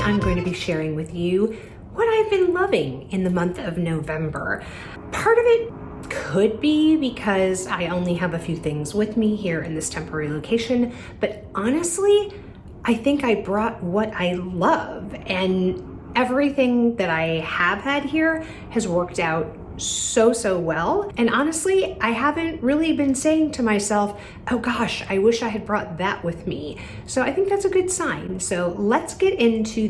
I'm going to be sharing with you what I've been loving in the month of November. Part of it could be because I only have a few things with me here in this temporary location, but honestly, I think I brought what I love, and everything that I have had here has worked out so well. And honestly, I haven't really been saying to myself, oh gosh, I wish I had brought that with me. So I think that's a good sign. So let's get into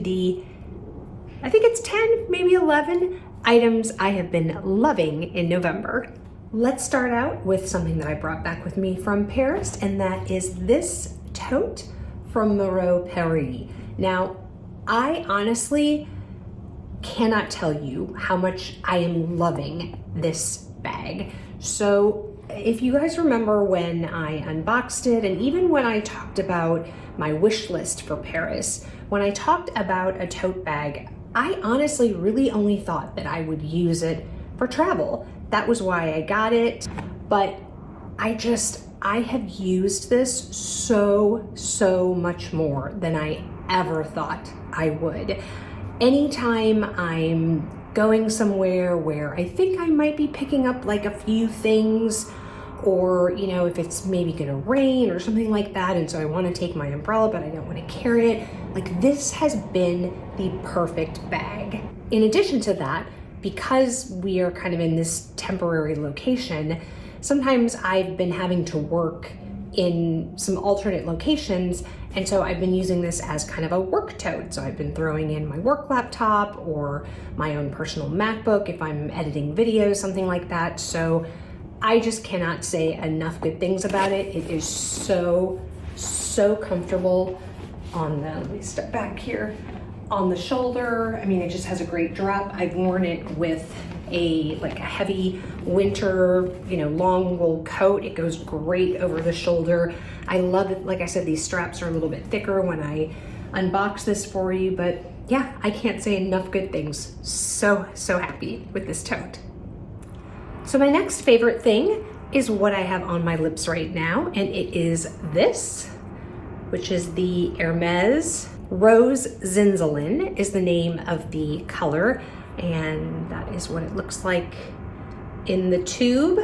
I think it's 10, maybe 11 items I have been loving in November. Let's start out with something that I brought back with me from Paris, and that is this tote from Maro Paris. Now, I honestly cannot tell you how much I am loving this bag. So if you guys remember when I unboxed it, and even when I talked about my wish list for Paris, when I talked about a tote bag, I honestly really only thought that I would use it for travel. That was why I got it, but I have used this so much more than I ever thought I would. Anytime I'm going somewhere where I think I might be picking up like a few things, or you know, if it's maybe gonna rain or something like that, and so I want to take my umbrella but I don't want to carry it, like this has been the perfect bag. In addition to that, because we are kind of in this temporary location, sometimes I've been having to work in some alternate locations, and so I've been using this as kind of a work tote. So I've been throwing in my work laptop or my own personal MacBook if I'm editing videos, something like that. So I just cannot say enough good things about it. It is so comfortable on the, let me step back here, on the shoulder. I mean, it just has a great drop. I've worn it with a heavy winter, you know, long wool coat. It goes great over the shoulder. I love it. Like I said, these straps are a little bit thicker when I unbox this for you, but yeah, I can't say enough good things. So happy with this tote. So my next favorite thing is what I have on my lips right now, and it is this, which is the Hermes Rose Zinzalin is the name of the color, and that is what it looks like in the tube.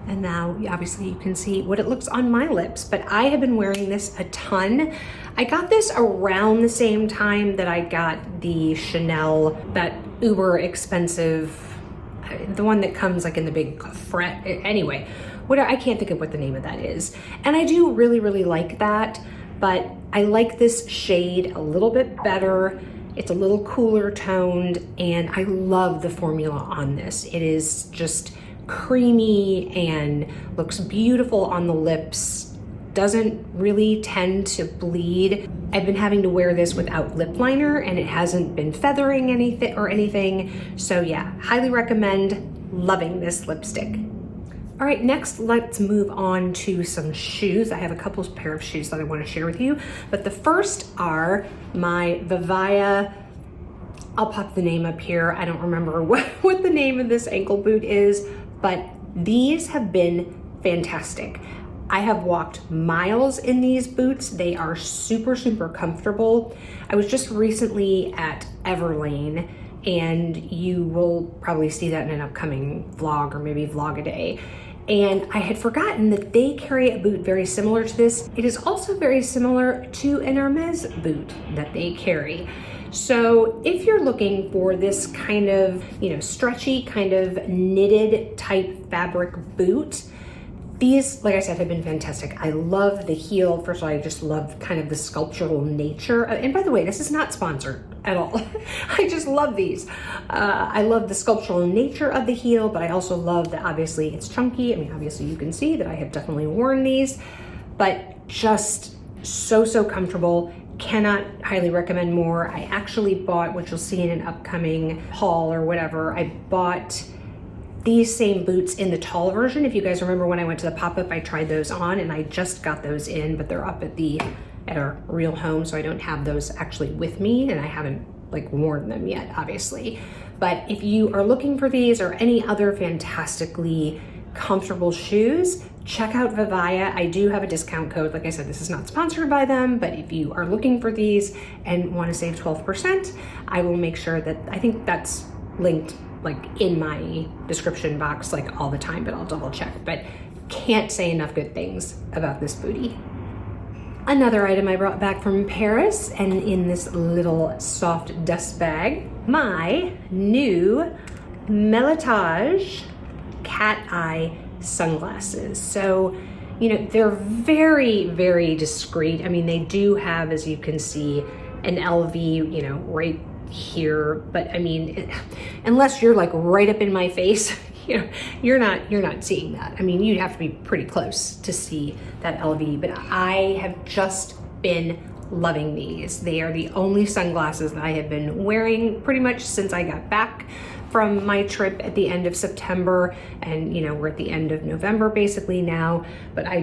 And now obviously you can see what it looks on my lips, but I have been wearing this a ton. I got this around the same time that I got the Chanel, that uber expensive, the one that comes like in the big fret. Anyway, I can't think of what the name of that is. And I do really like that, but I like this shade a little bit better. It's a little cooler toned, and I love the formula on this. It is just creamy and looks beautiful on the lips. Doesn't really tend to bleed. I've been having to wear this without lip liner, and it hasn't been feathering anything. So yeah, highly recommend. Loving this lipstick. All right, next let's move on to some shoes. I have a couple of pair of shoes that I want to share with you, but the first are my Vivaia. I'll pop the name up here. I don't remember what the name of this ankle boot is, but these have been fantastic. I have walked miles in these boots. They are super comfortable. I was just recently at Everlane, and you will probably see that in an upcoming vlog or maybe vlog a day. And I had forgotten that they carry a boot very similar to this. It is also very similar to an Hermes boot that they carry. So if you're looking for this kind of, you know, stretchy kind of knitted type fabric boot, these, like I said, have been fantastic. I love the heel. First of all, I just love kind of the sculptural nature. And by the way, this is not sponsored at all. I just love these. I love the sculptural nature of the heel, but I also love that obviously it's chunky. I mean, obviously you can see that I have definitely worn these, but just so comfortable. Cannot highly recommend more. I actually bought, which you'll see in an upcoming haul or whatever, I bought these same boots in the tall version. If you guys remember when I went to the pop-up, I tried those on, and I just got those in, but they're up at our real home, so I don't have those actually with me, and I haven't like worn them yet, obviously. But if you are looking for these or any other fantastically comfortable shoes, check out Vivaia. I do have a discount code. Like I said, this is not sponsored by them, but if you are looking for these and want to save 12%, I will make sure that, I think that's linked like in my description box like all the time, but I'll double check. But can't say enough good things about this booty. Another item I brought back from Paris, and in this little soft dust bag, my new Mellitage Cat Eye Sunglasses. So, you know, they're very, very discreet. I mean, they do have, as you can see, an LV, you know, right here, but I mean, unless you're like right up in my face, you know, you're not seeing that. I mean, you'd have to be pretty close to see that LV, but I have just been loving these. They are the only sunglasses that I have been wearing pretty much since I got back from my trip at the end of September, and you know, we're at the end of November basically now, but I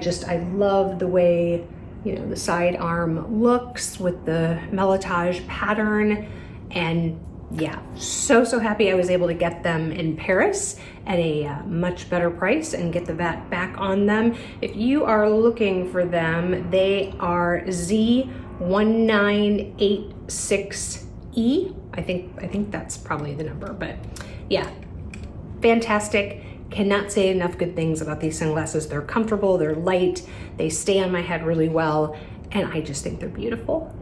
love the way, you know, the side arm looks with the Mellitage pattern. And yeah, so happy I was able to get them in Paris at a much better price and get the VAT back on them. If you are looking for them, they are Z1986E. I think that's probably the number, but yeah, fantastic. Cannot say enough good things about these sunglasses. They're comfortable, they're light, they stay on my head really well, and I just think they're beautiful.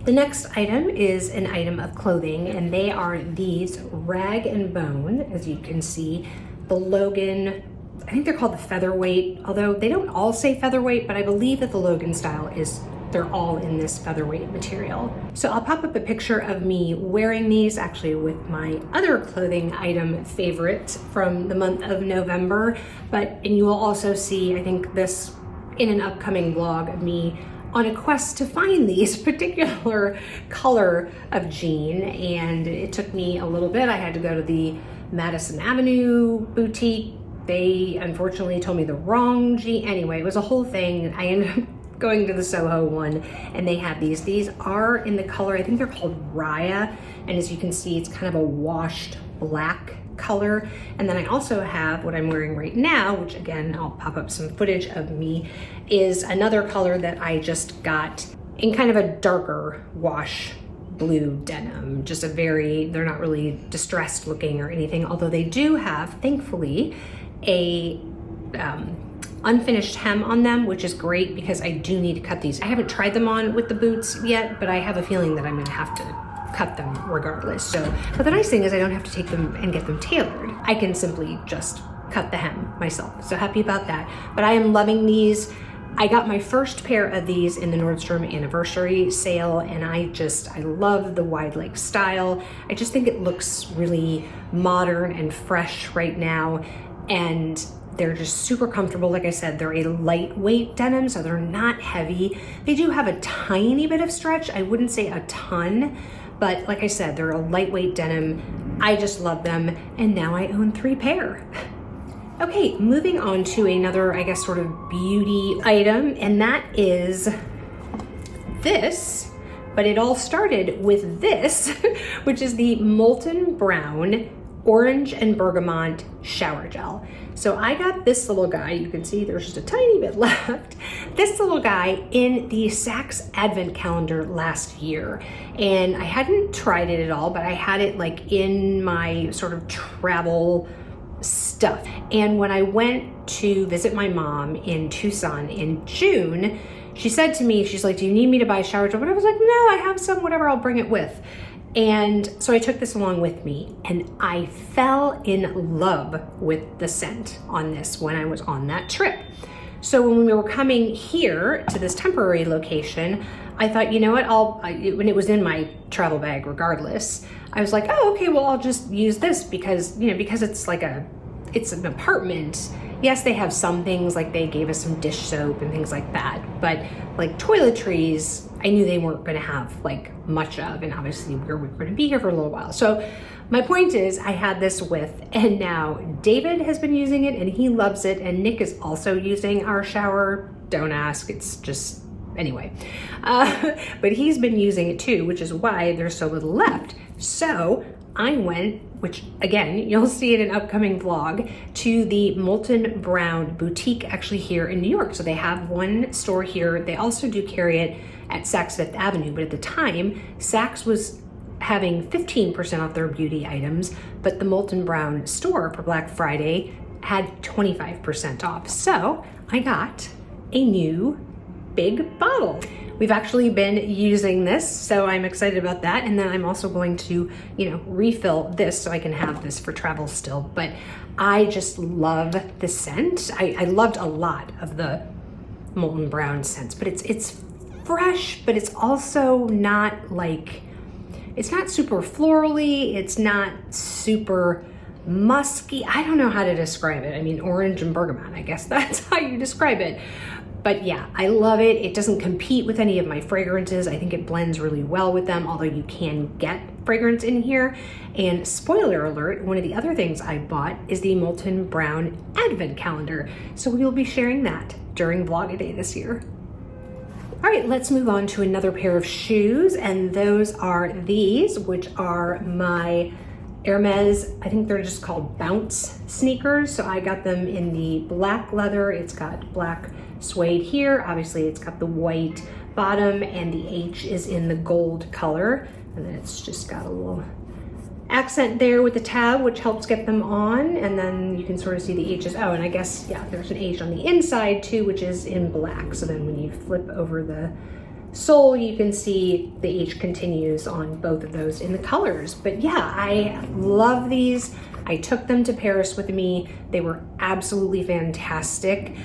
The next item is an item of clothing, and they are these Rag and Bone, as you can see. The Logan, I think they're called the featherweight, although they don't all say featherweight, but I believe that the Logan style is, they're all in this featherweight material. So I'll pop up a picture of me wearing these, actually with my other clothing item favorite from the month of November, and you will also see, I think, this in an upcoming vlog of me on a quest to find these particular color of jean, and it took me a little bit. I had to go to the Madison Avenue boutique. They unfortunately told me the wrong jean. Anyway, it was a whole thing. I ended up going to the Soho one, and they had these. These are in the color, I think they're called Raya, and as you can see, it's kind of a washed black color. And then I also have what I'm wearing right now, which again, I'll pop up some footage of me, is another color that I just got in kind of a darker wash blue denim. Just a very, they're not really distressed looking or anything, although they do have, thankfully, a unfinished hem on them, which is great because I do need to cut these. I haven't tried them on with the boots yet, but I have a feeling that I'm gonna have to cut them regardless. So, but the nice thing is I don't have to take them and get them tailored. I can simply just cut the hem myself. So happy about that. But I am loving these. I got my first pair of these in the Nordstrom anniversary sale, and I love the wide leg style. I just think it looks really modern and fresh right now, and they're just super comfortable. Like I said, they're a lightweight denim, so they're not heavy. They do have a tiny bit of stretch. I wouldn't say a ton, but like I said, they're a lightweight denim. I just love them, and now I own 3 pair. Okay, moving on to another, I guess, sort of beauty item, and that is this, but it all started with this, which is the Molton Brown Orange and Bergamot Shower Gel. So I got this little guy, you can see there's just a tiny bit left, this little guy in the Saks Advent Calendar last year. And I hadn't tried it at all, but I had it like in my sort of travel stuff. And when I went to visit my mom in Tucson in June, she said to me, she's like, do you need me to buy a shower gel? But I was like, no, I have some, whatever, I'll bring it with. And so I took this along with me, and I fell in love with the scent on this when I was on that trip. So when we were coming here to this temporary location, I thought, you know what, when it was in my travel bag regardless, I was like, oh, okay, well, I'll just use this because, you know, because it's like it's an apartment. Yes, they have some things, like they gave us some dish soap and things like that, but like toiletries, I knew they weren't gonna have like much of, and obviously we were gonna be here for a little while. So my point is, I had this with, and now David has been using it and he loves it, and Nick is also using our shower. Don't ask, it's just, anyway. But he's been using it too, which is why there's so little left. So I went which again, you'll see in an upcoming vlog, to the Molton Brown boutique actually here in New York. So they have one store here. They also do carry it at Saks Fifth Avenue, but at the time, Saks was having 15% off their beauty items, but the Molton Brown store for Black Friday had 25% off. So I got a new big bottle. We've actually been using this, so I'm excited about that. And then I'm also going to, refill this so I can have this for travel still. But I just love the scent. I loved a lot of the Molton Brown scents, but it's fresh, but it's also not like, it's not super florally, it's not super musky. I don't know how to describe it. I mean, orange and bergamot, I guess that's how you describe it. But yeah, I love it. It doesn't compete with any of my fragrances. I think it blends really well with them, although you can get fragrance in here. And spoiler alert, one of the other things I bought is the Molton Brown Advent Calendar. So we will be sharing that during Vlog-A-Day this year. All right, let's move on to another pair of shoes, and those are these, which are my Hermes, I think they're just called Bounce Sneakers. So I got them in the black leather. It's got black suede here. Obviously, it's got the white bottom, and the H is in the gold color. And then it's just got a little accent there with the tab, which helps get them on. And then you can sort of see the H's. Oh, and I guess, yeah, there's an H on the inside too, which is in black. So then when you flip over the sole, you can see the H continues on both of those in the colors. But yeah, I love these. I took them to Paris with me. They were absolutely fantastic.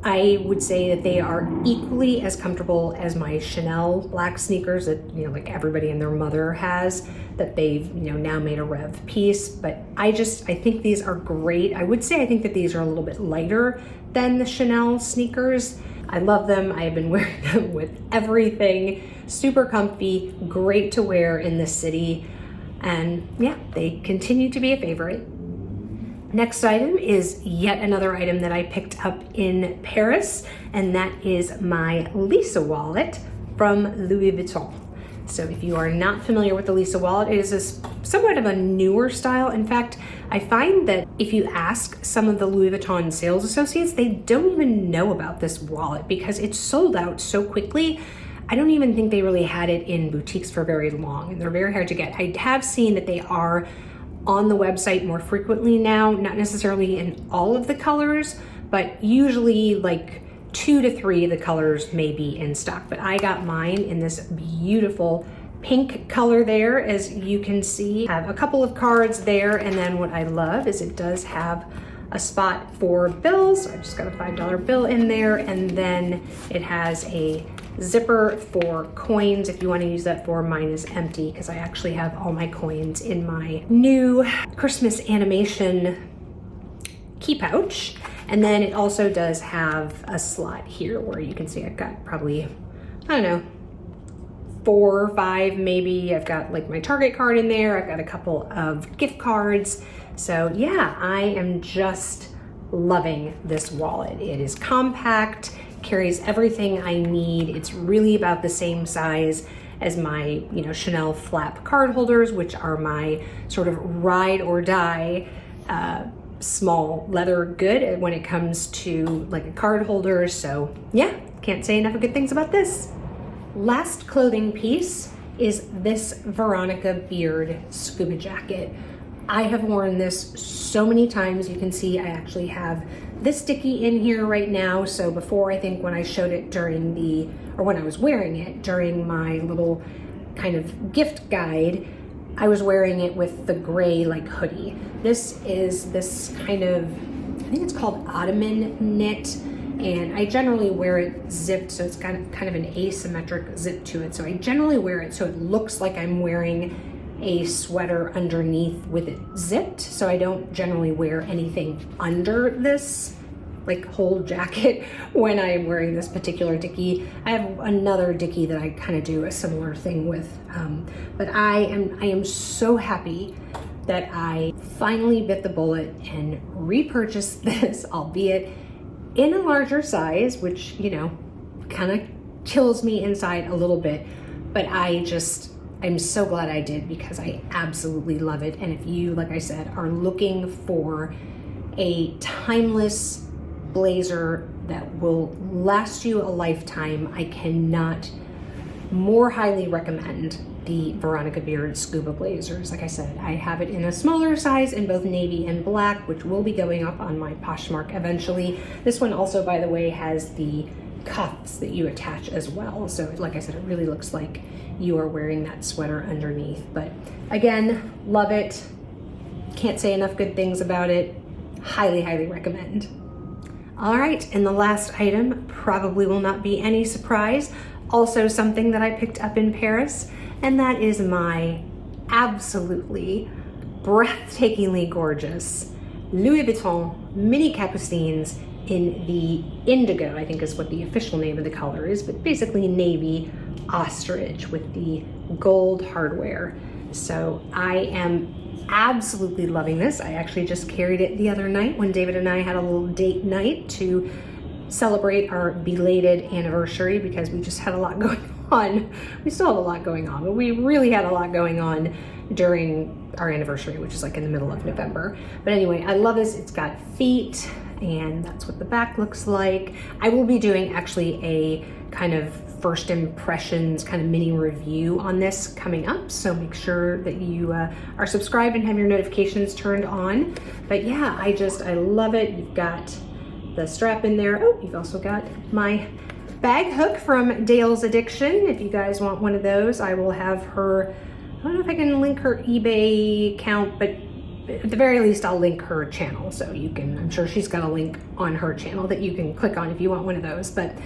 I would say that they are equally as comfortable as my Chanel black sneakers that, like everybody and their mother has, that they've, now made a rev piece. But I think these are great. I would say I think that these are a little bit lighter than the Chanel sneakers. I love them. I have been wearing them with everything. Super comfy, great to wear in the city. And yeah, they continue to be a favorite. Next item is yet another item that I picked up in Paris, and that is my Lisa wallet from Louis Vuitton. So if you are not familiar with the Lisa wallet, it is somewhat of a newer style. In fact, I find that if you ask some of the Louis Vuitton sales associates, they don't even know about this wallet because it's sold out so quickly. I don't even think they really had it in boutiques for very long, and they're very hard to get. I have seen that they are on the website more frequently now, not necessarily in all of the colors, but usually like 2 to 3 of the colors may be in stock. But I got mine in this beautiful pink color there, as you can see. I have a couple of cards there, and then what I love is it does have a spot for bills. I just got a $5 bill in there, and then it has a zipper for coins if you want to use that for. Mine is empty because I actually have all my coins in my new Christmas animation key pouch. And then it also does have a slot here where you can see I've got probably, I don't know, 4 or 5 maybe. I've got like my Target card in there. I've got a couple of gift cards. So yeah, I am just loving this wallet. It is compact, carries everything I need. It's really about the same size as my, Chanel flap card holders, which are my sort of ride or die small leather good when it comes to like a card holder. So yeah, can't say enough of good things about this. Last clothing piece is this Veronica Beard scuba jacket. I have worn this so many times. You can see I actually have this dickie in here right now. So before, I think when I showed it when I was wearing it during my little kind of gift guide, I was wearing it with the gray like hoodie. This is this kind of, I think it's called Ottoman knit, and I generally wear it zipped, so it's got kind of an asymmetric zip to it. So I generally wear it so it looks like I'm wearing a sweater underneath with it zipped. So I don't generally wear anything under this like whole jacket when I'm wearing this particular dickie. I have another dickie that I kind of do a similar thing with, but I am so happy that I finally bit the bullet and repurchased this, albeit in a larger size, which kind of kills me inside a little bit. But I I'm so glad I did because I absolutely love it. And if you, like I said, are looking for a timeless blazer that will last you a lifetime, I cannot more highly recommend the Veronica Beard Scuba blazers. Like I said, I have it in a smaller size in both navy and black, which will be going up on my Poshmark eventually. This one also, by the way, has the cuffs that you attach as well. So like I said, it really looks like you are wearing that sweater underneath. But again, love it. Can't say enough good things about it. Highly, highly recommend. All right, and the last item probably will not be any surprise. Also something that I picked up in Paris, and that is my absolutely breathtakingly gorgeous Louis Vuitton mini Capucines in the indigo, I think is what the official name of the color is, but basically navy ostrich with the gold hardware. So I am absolutely loving this. I actually just carried it the other night when David and I had a little date night to celebrate our belated anniversary because we just had a lot going on. We still have a lot going on, but we really had a lot going on during our anniversary, which is like in the middle of November. But anyway, I love this. It's got feet, and that's what the back looks like. I will be doing actually a kind of first impressions kind of mini review on this coming up, so make sure that you are subscribed and have your notifications turned on. But yeah, I love it. You've got the strap in there. Oh, you've also got my bag hook from Dale's Addiction. If you guys want one of those, I will have her, I don't know if I can link her eBay account, but at the very least, I'll link her channel. So you can, I'm sure she's got a link on her channel that you can click on if you want one of those. But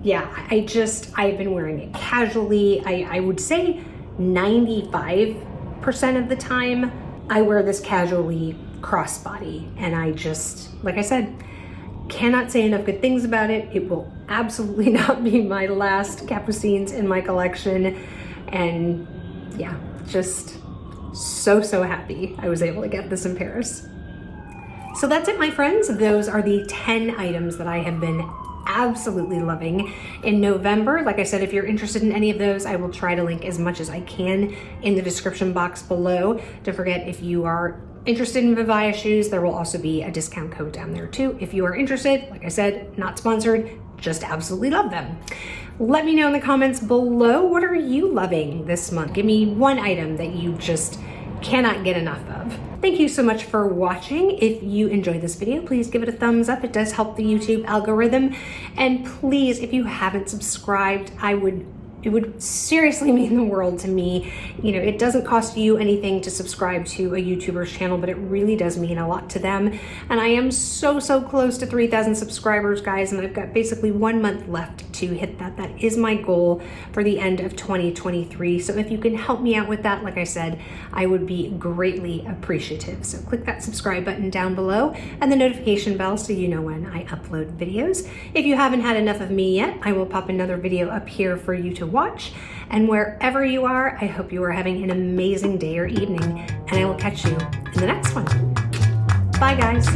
yeah, I've been wearing it casually. I would say 95% of the time, I wear this casually crossbody. And I just, like I said, cannot say enough good things about it. It will absolutely not be my last Capucines in my collection. And yeah, just so happy I was able to get this in Paris. So that's it, my friends. Those are the 10 items that I have been absolutely loving in November. Like I said, if you're interested in any of those, I will try to link as much as I can in the description box below. Don't forget, if you are interested in Vivaia shoes, there will also be a discount code down there too. If you are interested, like I said, not sponsored, just absolutely love them. Let me know in the comments below, what are you loving this month? Give me one item that you just cannot get enough of. Thank you so much for watching. If you enjoyed this video, please give it a thumbs up. It does help the YouTube algorithm. And please, if you haven't subscribed, it would seriously mean the world to me. You know, it doesn't cost you anything to subscribe to a YouTuber's channel, but it really does mean a lot to them. And I am so close to 3,000 subscribers, guys, and I've got basically 1 month left to hit that. That is my goal for the end of 2023. So if you can help me out with that, like I said, I would be greatly appreciative. So click that subscribe button down below and the notification bell so you know when I upload videos. If you haven't had enough of me yet, I will pop another video up here for you to watch. And wherever you are, I hope you are having an amazing day or evening, and I will catch you in the next one. Bye, guys.